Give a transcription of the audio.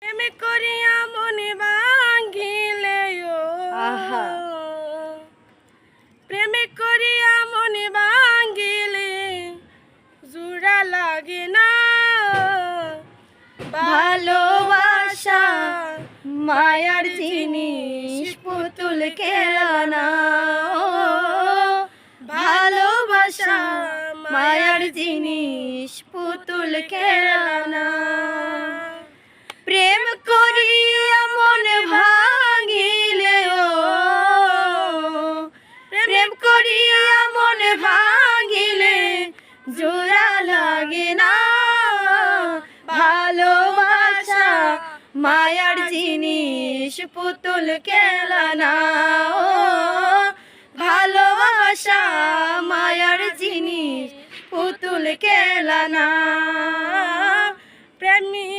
প্রেম করিয়া মনে ভাঙিলে আহা প্রেম করিয়া মনে ভাঙিলে জোড়া লাগে না ভালোবাসা মায়ার জিনিস পুতুল খেলানা ভালোবাসা মায়ার জিনিস পুতুল খেলানা প্রেম করিয়া মন ভাঙিলে প্রেম করিয়া মন ভাঙিলে জোড়া লাগে না ভালোবাসা মায়ার জিনিস পুতুল খেলানা ভালোবাসা মায়ার জিনিস পুতুল খেলানা প্রেমী